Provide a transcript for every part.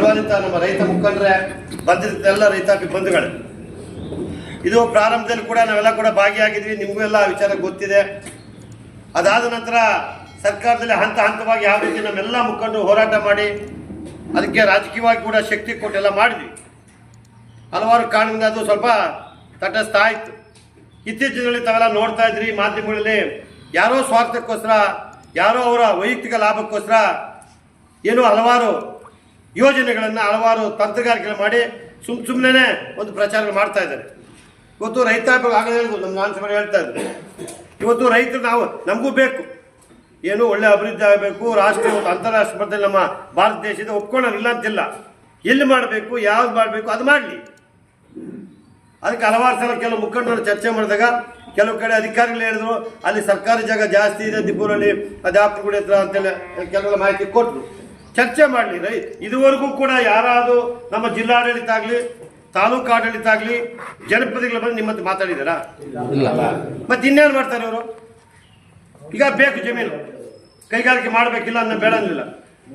ಗೌರವಾನ್ವಿತ ನಮ್ಮ ರೈತ ಮುಖಂಡರೇ, ಬಂದಿದ್ದೆಲ್ಲ ರೈತಾಪಿ ಬಂಧುಗಳು, ಇದು ಪ್ರಾರಂಭದಲ್ಲಿ ಕೂಡ ನಾವೆಲ್ಲ ಕೂಡ ಭಾಗಿಯಾಗಿದ್ವಿ. ನಿಮಗೂ ಎಲ್ಲ ವಿಚಾರ ಗೊತ್ತಿದೆ. ಅದಾದ ನಂತರ ಸರ್ಕಾರದಲ್ಲಿ ಹಂತ ಹಂತವಾಗಿ ಯಾವ ರೀತಿ ನಮ್ಮೆಲ್ಲ ಮುಖಂಡರು ಹೋರಾಟ ಮಾಡಿ ಅದಕ್ಕೆ ರಾಜಕೀಯವಾಗಿ ಕೂಡ ಶಕ್ತಿ ಕೊಟ್ಟೆಲ್ಲ ಮಾಡಿದ್ವಿ. ಹಲವಾರು ಕಾರಣದಿಂದ ಅದು ಸ್ವಲ್ಪ ತಟಸ್ಥ ಆಯಿತು. ಇತ್ತೀಚಿನಲ್ಲಿ ತಾವೆಲ್ಲ ನೋಡ್ತಾ ಇದ್ರಿ ಮಾಧ್ಯಮಗಳಲ್ಲಿ, ಯಾರೋ ಸ್ವಾರ್ಥಕ್ಕೋಸ್ಕರ, ಯಾರೋ ಅವರ ವೈಯಕ್ತಿಕ ಲಾಭಕ್ಕೋಸ್ಕರ ಏನೋ ಹಲವಾರು ಯೋಜನೆಗಳನ್ನು, ಹಲವಾರು ತಂತ್ರಗಾರಿಕೆಗಳು ಮಾಡಿ ಸುಮ್ಮನೆ ಒಂದು ಪ್ರಚಾರ ಮಾಡ್ತಾ ಇದ್ದಾರೆ. ಇವತ್ತು ರೈತಾಪಿ ಆಗಲೇ ಹೇಳಿದ್ರು, ನಮ್ಮ ನಾನ್ಸಭೆ ಹೇಳ್ತಾ ಇದ್ರು, ಇವತ್ತು ರೈತರು ನಮಗೂ ಬೇಕು, ಏನು ಒಳ್ಳೆ ಅಭಿವೃದ್ಧಿ ಆಗಬೇಕು, ರಾಷ್ಟ್ರೀಯ ಮತ್ತು ಅಂತಾರಾಷ್ಟ್ರೀಯ ಮಟ್ಟದಲ್ಲಿ ನಮ್ಮ ಭಾರತ ದೇಶದ ಒಪ್ಕೊಳ್ಳೋರು ಇಲ್ಲ ಅಂತಿಲ್ಲ. ಎಲ್ಲಿ ಮಾಡಬೇಕು, ಯಾವ್ದು ಮಾಡಬೇಕು ಅದು ಮಾಡಲಿ. ಅದಕ್ಕೆ ಹಲವಾರು ಸಲ ಕೆಲವು ಮುಖಂಡರು ಚರ್ಚೆ ಮಾಡಿದಾಗ ಕೆಲವು ಕಡೆ ಅಧಿಕಾರಿಗಳು ಹೇಳಿದ್ರು, ಅಲ್ಲಿ ಸರ್ಕಾರಿ ಜಾಗ ಜಾಸ್ತಿ ಇದೆ ದಿಬ್ಬೂರಲ್ಲಿ, ಅದಾಪುರಗುಡಿ ಹತ್ರ ಅಂತೆಲ್ಲ ಕೆಲವೆಲ್ಲ ಮಾಹಿತಿ ಕೊಟ್ಟರು. ಚರ್ಚೆ ಮಾಡಲಿ. ಇದುವರೆಗೂ ಕೂಡ ಯಾರಾದರೂ ನಮ್ಮ ಜಿಲ್ಲಾಡಳಿತ ಆಗಲಿ, ತಾಲೂಕು ಆಡಳಿತ ಆಗಲಿ, ಜನಪ್ರತಿನಿಧಿಗಳು ಬಂದು ನಿಮ್ಮ ಹತ್ರ ಮಾತಾಡಿದಾರಾ? ಮತ್ತೆ ಇನ್ನೇನು ಮಾಡ್ತಾರೆ ಇವರು? ಈಗ ಬೇಕು ಜಮೀನು, ಕೈಗಾರಿಕೆ ಮಾಡಬೇಕಿಲ್ಲ ಅನ್ನೋ ಬೇಡಂಗಿಲ್ಲ.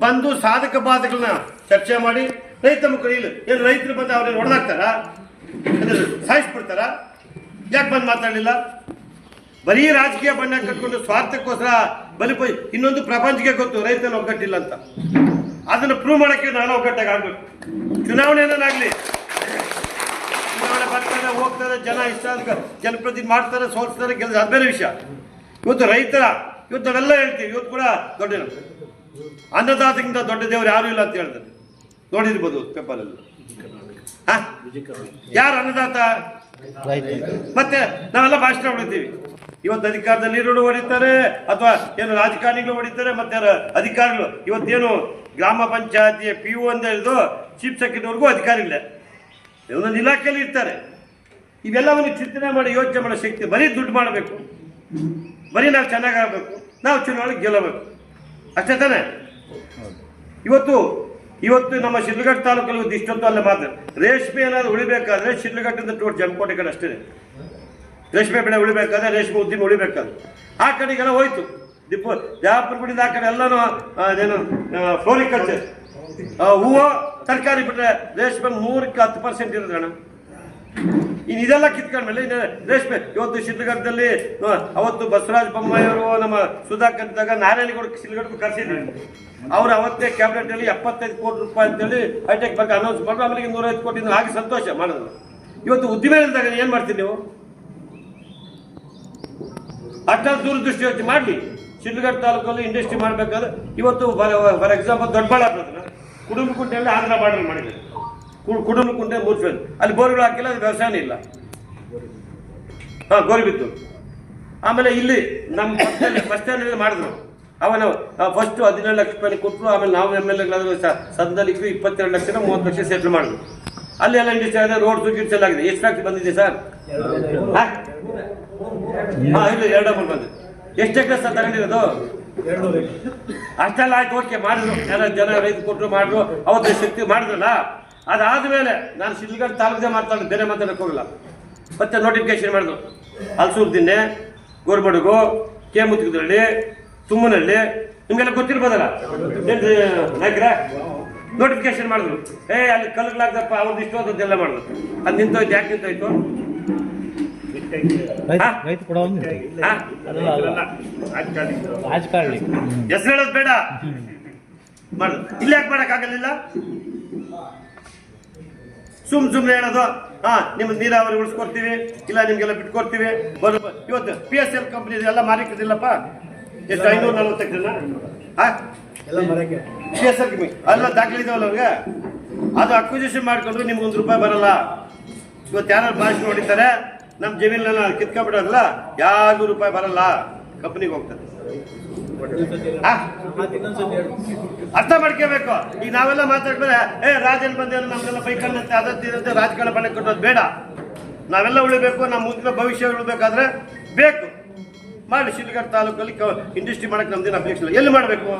ಬಂದು ಸಾಧಕ ಬಾಧಕಗಳನ್ನ ಚರ್ಚೆ ಮಾಡಿ ರೈತ ಮುಖಂಡ ಇಲ್ಲ ಏನು ರೈತರು ಬಂದು ಅವ್ರನ್ನ ಹೊಡೆದಾಕ್ತಾರ, ಸಾಯಿಸ್ಬಿಡ್ತಾರ? ಯಾಕೆ ಬಂದು ಮಾತಾಡಲಿಲ್ಲ? ಬರೀ ರಾಜಕೀಯ ಬಣ್ಣ ಕಟ್ಕೊಂಡು ಸ್ವಾರ್ಥಕ್ಕೋಸ್ಕರ ಬಲಿಪೈ. ಇನ್ನೊಂದು ಪ್ರಪಂಚಕ್ಕೆ ಗೊತ್ತು ರೈತನ ಒಗ್ಗಟ್ಟಿಲ್ಲ ಅಂತ. ಅದನ್ನು ಪ್ರೂವ್ ಮಾಡೋಕ್ಕೆ ನಾನು ಒಗ್ಗಟ್ಟಾಗಿ ಆಗ್ಬೇಕು. ಚುನಾವಣೆ ಏನಾಗಲಿ, ಚುನಾವಣೆ ಬರ್ತಾರೆ ಹೋಗ್ತಾರೆ, ಜನ ಇಷ್ಟ ಜನಪ್ರತಿನಿಧಿ ಮಾಡ್ತಾರೆ, ಸೋಲ್ಸ್ತಾರೆ, ಗೆಲ್ತಾರೆ, ಅದು ಬೇರೆ ವಿಷಯ. ಇವತ್ತು ರೈತರ ಇವತ್ತು ನಾವೆಲ್ಲ ಹೇಳ್ತೀವಿ, ಇವತ್ತು ಕೂಡ ದೊಡ್ಡ ಅನ್ನದಾತಕ್ಕಿಂತ ದೊಡ್ಡ ದೇವರು ಯಾರು ಇಲ್ಲ ಅಂತ ಹೇಳ್ತಾರೆ. ನೋಡಿರ್ಬೋದು ಪೇಪರಲ್ಲಿ. ಯಾರು ಅನ್ನದಾತ? ಮತ್ತೆ ನಾವೆಲ್ಲ ಭಾಷಣ ಹೊಡಿತೀವಿ. ಇವತ್ತು ಅಧಿಕಾರದಲ್ಲಿ ಇರೋರು ಹೊಡಿತಾರೆ, ಅಥವಾ ಏನು ರಾಜಕಾರಣಿಗಳು ಹೊಡಿತಾರೆ, ಮತ್ತೆ ಅಧಿಕಾರಿಗಳು ಇವತ್ತೇನು ಗ್ರಾಮ ಪಂಚಾಯತಿಯ PO ಅಂತ ಹೇಳಿದು ಚೀಫ್ ಸೆಕ್ರೆಟರಿವರೆಗೂ ಅಧಿಕಾರಿಗಳೇ ಒಂದೊಂದು ಇಲಾಖೆಯಲ್ಲಿ ಇರ್ತಾರೆ. ಇವೆಲ್ಲವನ್ನು ಚಿಂತನೆ ಮಾಡಿ ಯೋಚನೆ ಮಾಡೋ ಶಕ್ತಿ. ಬರೀ ದುಡ್ಡು ಮಾಡಬೇಕು, ಬರೀ ನಾವು ಚೆನ್ನಾಗಾಗಬೇಕು, ನಾವು ಚುನಾವಣೆ ಗೆಲ್ಲಬೇಕು, ಅಷ್ಟೇ ತಾನೆ. ಇವತ್ತು ನಮ್ಮ ಶಿಡ್ಲಘಟ್ಟ ತಾಲೂಕಲ್ಲಿ ಒಂದು ಇಷ್ಟೊತ್ತು ಅಲ್ಲೇ ಮಾತ್ರ ರೇಷ್ಮೆ ಏನಾದ್ರು ಉಳಿಬೇಕಾದ್ರೆ ಶಿಡ್ಲಘಟ್ಟದಿಂದ ಟೋಟ್ ಜಮಕೋಟೆ ಕಡೆ ಅಷ್ಟೇ. ರೇಷ್ಮೆ ಬೆಳೆ ಉಳಿಬೇಕಾದ್ರೆ, ರೇಷ್ಮೆ ಉದ್ದಿಮೆ ಉಳಿಬೇಕಾದ್ರೆ ಆ ಕಡೆಗೆಲ್ಲ ಹೋಯ್ತು. ಜಾಪುರಗುಡಿದ ಆ ಕಡೆ ಎಲ್ಲನೂ ಏನು ಫ್ಲೋರಿಕಲ್ಚರ್, ಹೂವು ತರಕಾರಿ ಬಿಟ್ಟರೆ ರೇಷ್ಮೆ 100% ಇರೋದು ಅಣ್ಣ. ಇನ್ನು ಇದೆಲ್ಲ ಕಿತ್ಕೊಂಡ್ಮೇಲೆ ಇನ್ನು ರೇಷ್ಮೆ. ಇವತ್ತು ಶಿಡ್ಲಘಟ್ಟದಲ್ಲಿ ಅವತ್ತು ಬಸವರಾಜ ಬೊಮ್ಮಾಯಿ ಅವರು ನಮ್ಮ ಸುಧಾಕರ್ ಇದ್ದಾಗ ನಾರಾಯಣಗೌಡ ಶಿಡ್ಲಘಟ್ಟಕ್ಕೂ ಕರೆಸಿದ್ವಿ. ಅವರು ಅವತ್ತೇ ಕ್ಯಾಬಿನೆಟ್ನಲ್ಲಿ 75 ಕೋಟಿ ರೂಪಾಯಿ ಅಂತೇಳಿ ಹೈಟೆಕ್ ಬಗ್ಗೆ ಅನೌನ್ಸ್ ಮಾಡಿದ್ರು. ಆಮೇಲೆ 105 ಕೋಟಿ ಹಾಗೆ ಸಂತೋಷ ಮಾಡಿದ್ರು. ಇವತ್ತು ಉದ್ದಿಮೆ ಇದ್ದಾಗ ಏನು ಮಾಡ್ತೀವಿ ನೀವು? ಅಷ್ಟೊಂದು ದೂರದೃಷ್ಟಿ ಯೋಚನೆ ಮಾಡಲಿ. ಶಿಡ್ಲಘಟ್ಟ ತಾಲೂಕಲ್ಲಿ ಇಂಡಸ್ಟ್ರಿ ಮಾಡಬೇಕಾದ್ರೆ ಇವತ್ತು ಫಾರ್ ಎಕ್ಸಾಂಪಲ್ ದೊಡ್ಡಬಳ್ಳಾಪುರ ಕುಡುಂಬಕುಂಟೆಯಲ್ಲಿ ಆಂಧ್ರ ಬಾರ್ಡರ್ ಮಾಡಿದ್ದಾರೆ. ಕುಡುಂಬಕುಂಟೆ 3 ಫೇಸ್ ಅಲ್ಲಿ ಬೋರ್ಗಳು ಹಾಕಿಲ್ಲ, ಅದು ವ್ಯವಸಾಯನೇ ಇಲ್ಲ. ಗೋರಿಬಿತ್ತು. ಆಮೇಲೆ ಇಲ್ಲಿ ನಮ್ಮ ಬಸ್ಟ್ಯಾಂಡ್ ಮಾಡಿದ್ರು. ಅವನು ಫಸ್ಟ್ 17 ಲಕ್ಷ ರೂಪಾಯಿ ಕೊಟ್ಟರು. ಆಮೇಲೆ ನಾವು MLA ಸದ್ದಲ್ಲಿ 22 ಲಕ್ಷ 30 ಲಕ್ಷ ಸೆಟ್ಲ್ ಮಾಡಿದ್ರು. ಅಲ್ಲಿ ಎಲ್ಲ ಇಂಡಸ್ಟ್ರಿ ಆಗಿದೆ, ರೋಡ್ಸ್ ಗಿಡ್ಸ್ ಎಲ್ಲ ಆಗಿದೆ. ಎಷ್ಟು ಫ್ಯಾಕ್ಟ್ರಿ ಬಂದಿದೆ ಸರ್? 2 ಬಂದಿದೆ. ಎಷ್ಟು ಎಕರೆ ಸರ್ ತಗೊಂಡಿರೋದು? ಅಷ್ಟೆಲ್ಲ ಆಯ್ತು, ಓಕೆ ಮಾಡಿದ್ರು. ಜನ ರೈತ ಕೊಟ್ಟರು, ಮಾಡಿದ್ರು, ಅವತ್ತು ಶಕ್ತಿ ಮಾಡಿದ್ರಲ್ಲ. ಅದಾದ್ಮೇಲೆ ನಾನು ಶಿಡ್ಲಘಟ್ಟ ತಾಲೂಕೇ ಮಾತಾಡೋದು, ಬೇರೆ ಮಾತಾಡಕ್ಕೆ ಹೋಗಲ್ಲ. ಮತ್ತೆ ನೋಟಿಫಿಕೇಶನ್ ಮಾಡಿದ್ರು. ಹಲಸೂರು ದಿನ್ನೆ, ಗೋರ್ಬಡುಗು, ಕೇಮುತ್ತುಗದಳ್ಳಿ, ತುಮ್ಮನಹಳ್ಳಿ, ನಿಮ್ಗೆಲ್ಲ ಗೊತ್ತಿರ್ಬೋದಲ್ಲ ನಾಯ್ಕರ. ನೋಟಿಫಿಕೇಶನ್ ಮಾಡಿದ್ರು. ಅಲ್ಲಿ ಕಲ್ಲುಗಳಾಗ್ದಪ್ಪ ಅವ್ರದ್ದು ಇಷ್ಟು ಅದೆಲ್ಲ ಮಾಡಿದ್ರು. ಅದು ನಿಂತೋಯ್ತು. ಯಾಕೆ ನಿಂತೋಯ್ತು? ಹೆಸರು ಹೇಳೋದು ಬೇಡ, ಮಾಡು. ಇಲ್ಲಿ ಯಾಕೆ ಮಾಡಕ್ಕಾಗಲಿಲ್ಲ? ಸುಮ್ಮನೆ ಹೇಳೋದು, ನಿಮ್ಗೆ ನೀರಾವರಿ ಉಳಿಸ್ಕೊಡ್ತೀವಿ, ಇಲ್ಲ ನಿಮ್ಗೆಲ್ಲ ಬಿಟ್ಕೊಡ್ತೀವಿ. ಇವತ್ತು PSL ಕಂಪ್ನಿ ಎಲ್ಲ ಮಾರಿಕದಿಲ್ಲಪ್ಪ. ಎಷ್ಟು 540 ಎಕರೆನ PSL ಕಂಪ್ನಿ ಅಲ್ಲ ದಾಖಲೆ ಇದಾವಲ್ಲ ಅವ್ರಿಗೆ. ಅದು ಅಕ್ವಿಸಿಷನ್ ಮಾಡ್ಕೊಂಡ್ರು ನಿಮ್ಗೆ ₹1 ಬರಲ್ಲ. ಇವತ್ತು ಯಾರು ಭಾಷೆ ಹೊಡಿತಾರೆ, ನಮ್ಮ ಜಮೀನೆಲ್ಲ ಕಿತ್ಕೊಂಡ್ಬಿಡೋದಲ್ಲ, ಯಾರಿಗೂ ₹1 ಬರಲ್ಲ, ಕಂಪ್ನಿಗೆ ಹೋಗ್ತದೆ. ಅರ್ಥ ಮಾಡ್ಕೋಬೇಕು. ಈಗ ನಾವೆಲ್ಲ ಮಾತಾಡ್ಬೇಡ, ರಾಜನ್ ಬಂದ ನಮ್ಗೆಲ್ಲ ಬೈಕನ್ನಂತೆ ಅದಂತೆ ರಾಜಕಾರಣ ಬಣ್ಣ ಕೊಟ್ಟೋದು ಬೇಡ. ನಾವೆಲ್ಲ ಉಳಿಬೇಕು, ನಮ್ಮ ಮುಂದಿನ ಭವಿಷ್ಯ ಉಳಿಬೇಕಾದ್ರೆ ಬೇಕು ಮಾಡಿ. ಶಿಡ್ಲಘಟ್ಟ ತಾಲೂಕಲ್ಲಿ ಇಂಡಸ್ಟ್ರಿ ಮಾಡಕ್ಕೆ ನಮ್ದೇನು ಅಪೇಕ್ಷೆ ಇಲ್ಲ. ಎಲ್ಲಿ ಮಾಡಬೇಕು?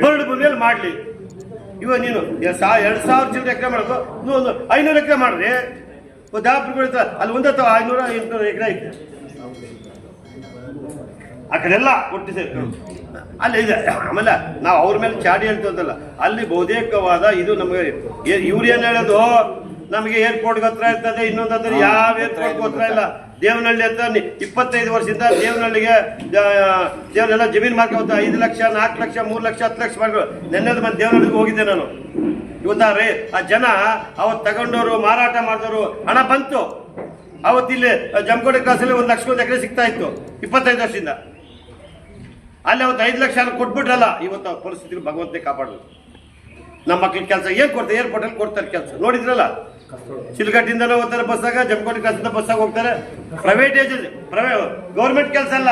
ಬರಡು ಭೂಮಿಯಲ್ಲಿ ಮಾಡಲಿ. ಇವಾಗ ನೀನು 2,000 ಚಿಲ್ಲರೆ ಎಕರೆ ಮಾಡೋದು, ಒಂದು 500 ಎಕರೆ ಮಾಡ್ರಿ. ಜಾಪುರಗಳು ಅಲ್ಲಿ 500-800 ಎಕರೆ ಐತೆ. ಆ ಕಡೆ ಎಲ್ಲ ಒಟ್ಟು ಸೇರ್ಕೊಂಡು ಅಲ್ಲಿ ಇದೆ. ಆಮೇಲೆ ನಾವು ಅವ್ರ ಮೇಲೆ ಚಾಡಿ ಹೇಳ್ತಂತಲ್ಲ, ಅಲ್ಲಿ ಬಹುತೇಕವಾದ ಇದು ನಮಗೆ ಇವ್ರು ಏನು ಹೇಳೋದು, ನಮಗೆ ಏರ್ಪೋರ್ಟ್ಗೆ ಹತ್ರ ಇರ್ತದೆ, ಇನ್ನೊಂದು ಹತ್ರ ಯಾವ ಏರ್ಪೋರ್ಟ್ಗೆ ಹತ್ರ ಇಲ್ಲ. ದೇವನಹಳ್ಳಿ ಹತ್ರ 25 ವರ್ಷದಿಂದ ದೇವನಹಳ್ಳಿಗೆ ದೇವರೆಲ್ಲ ಜಮೀನು ಮಾಡ್ಕೊಂಡು 5 ಲಕ್ಷ 4 ಲಕ್ಷ 3 ಲಕ್ಷ 10 ಲಕ್ಷ ಮಾಡ್ಕೊಂಡು ನೆನ್ನೆದು ಬಂದು ದೇವನಹಳ್ಳಿಗೆ ಹೋಗಿದ್ದೆ ನಾನು. ಇವತ್ತಾರೆ ಆ ಜನ ಅವತ್ತು ತಗೊಂಡವರು ಮಾರಾಟ ಮಾಡಿದವರು ಹಣ ಬಂತು. ಅವತ್ತಿಲ್ಲಿ ಜಮಖಂಡಿ ಕ್ರಾಸಲ್ಲಿ 1 ಲಕ್ಷ ಎಕರೆ ಸಿಗ್ತಾ ಇತ್ತು 25 ವರ್ಷದಿಂದ. ಅಲ್ಲಿ ಅವತ್ತು 5 ಲಕ್ಷ ಕೊಟ್ಬಿಟ್ರಲ್ಲ. ಇವತ್ತು ಅವ್ರ ಪರಿಸ್ಥಿತಿ ಭಗವಂತನೇ ಕಾಪಾಡೋದು. ನಮ್ಮ ಮಕ್ಳಿಗೆ ಕೆಲಸ ಏನು ಕೊಡ್ತಾರೆ, ಏರ್ಪೋರ್ಟಲ್ಲಿ ಕೊಡ್ತಾರೆ ಕೆಲಸ. ನೋಡಿದ್ರಲ್ಲ, ಶಿಲ್ಘಟ್ಟಿಂದಲೂ ಹೋಗ್ತಾರೆ ಬಸ್ಸಾಗ, ಜಮಖಂಡಿ ಕ್ರಾಸಿಂದ ಬಸ್ಸಾಗ ಹೋಗ್ತಾರೆ. ಪ್ರೈವೇಟ್ ಏಜೆನ್ಸಿ, ಗೌರ್ಮೆಂಟ್ ಕೆಲಸ ಅಲ್ಲ,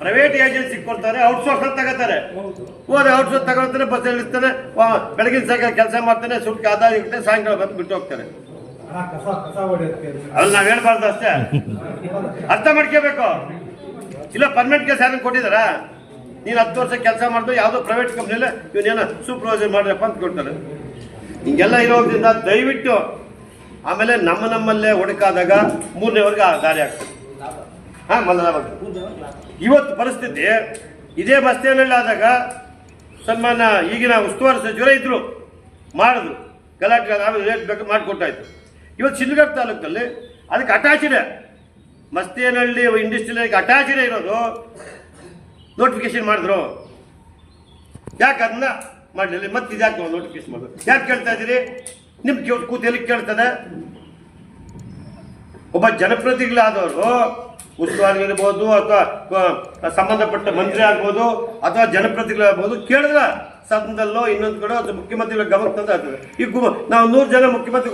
ಪ್ರೈವೇಟ್ ಏಜೆನ್ಸಿ ಕೊಡ್ತಾರೆ, ಔಟ್ಸೋರ್ಸ್ ಅಂತ ತಗೋತಾರೆ. ಹೋದ್ರೆ ಔಟ್ಸೋರ್ಸ್ ತಗೊಳ್ತಾನೆ, ಬಸ್ ಇಳಿಸ್ತಾನೆ, ಬೆಳಗಿನ ಸಾಯಂಕಾಲ ಕೆಲಸ ಮಾಡ್ತಾನೆ, ಸುಟ್ಟಿ ಆದಾಯ ಇರುತ್ತೆ, ಸಾಯಂಕಾಲ ಬಂದು ಬಿಟ್ಟು ಹೋಗ್ತಾರೆ. ಅಲ್ಲಿ ನಾವ್ ಹೇಳ್ಬಾರ್ದು ಅಷ್ಟೇ, ಅರ್ಥ ಮಾಡ್ಕೋಬೇಕು. ಇಲ್ಲ ಪರ್ಮನೆಂಟ್ ಕೆಲಸ ಯಾರನ್ನು ಕೊಟ್ಟಿದಾರ? ನೀನು 10 ವರ್ಷ ಕೆಲಸ ಮಾಡಿದ್ರು ಯಾವುದೋ ಪ್ರೈವೇಟ್ ಕಂಪ್ನಿಯಲ್ಲ ಇವನೇನೋ ಸೂಪರ್ವೈಸರ್ ಮಾಡ್ರಪ್ಪ ಅಂತ ಕೊಡ್ತಾರೆ. ಹಿಂಗೆಲ್ಲ ಇರೋದ್ರಿಂದ ದಯವಿಟ್ಟು ಆಮೇಲೆ ನಮ್ಮಲ್ಲೇ ಹುಡುಕಾದಾಗ 3ನೇವರೆಗೆ ದಾರಿ ಆಗ್ತದೆ. ಇವತ್ತು ಪರಿಸ್ಥಿತಿ ಇದೇ ಮಸ್ತೇನಹಳ್ಳಿ ಆದಾಗ ಸನ್ಮಾನ ಈಗಿನ ಉಸ್ತುವಾರಿ ಸಚಿವರೇ ಇದ್ರು, ಮಾಡಿದ್ರು, ಗಲಾಟೆ ಆಮೇಲೆ ರೇಟ್ ಬೇಕು ಮಾಡಿಕೊಟ್ಟಾಯ್ತು. ಇವತ್ತು ಶಿಲ್ಘಟ್ಟ ತಾಲೂಕಲ್ಲಿ ಅದಕ್ಕೆ ಅಟ್ಯಾಚ್ ಇದೆ, ಮಸ್ತೇನಹಳ್ಳಿ ಇಂಡಸ್ಟ್ರಿಯಲ್ಗೆ ಅಟ್ಯಾಚ್ ಇದೆ ಇರೋದು. ನೋಟಿಫಿಕೇಶನ್ ಮಾಡಿದ್ರು, ಯಾಕೆ ಅದನ್ನ ಮಾಡಲಿಲ್ಲ? ಮತ್ತೆ ಇದ್ಯಾಕೆ ನೋಟಿಫಿಕೇಶನ್ ಮಾಡಿದ್ರು? ಯಾಕೆ ಕೇಳ್ತಾ ಇದ್ದೀರಿ? ನಿಮ್ಗೆ ಕೂತು ಎಲ್ಲಿ ಕೇಳ್ತದೆ? ಒಬ್ಬ ಜನಪ್ರತಿನಿಧಿಗಳಾದವರು, ಉಸ್ತುವಾರಿ ಇರ್ಬೋದು ಅಥವಾ ಸಂಬಂಧಪಟ್ಟ ಮಂತ್ರಿ ಆಗ್ಬೋದು ಅಥವಾ ಜನಪ್ರತಿನಿಧಿಗಳಾಗ್ಬೋದು, ಕೇಳಿದ್ರ ಸದನದಲ್ಲೋ ಇನ್ನೊಂದು ಕಡೆ ಮುಖ್ಯಮಂತ್ರಿಗಳ ಗಮನಕ್ಕೆ ತಂದು ಆಗ್ತದೆ. ಈಗ ನಾವು 100 ಜನ ಮುಖ್ಯಮಂತ್ರಿ